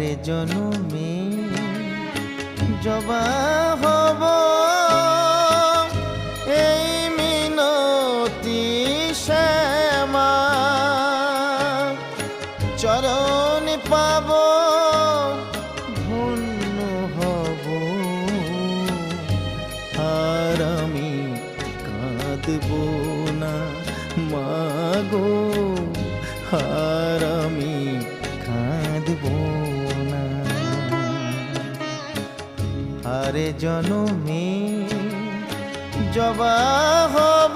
আরে জনমে জবা হব এই মিনতি শ্যামা চরণ পাব ধন্য হব আর আমি কাঁদব না মাগো আর আমি কাঁদব না আরে জনমে জবা হব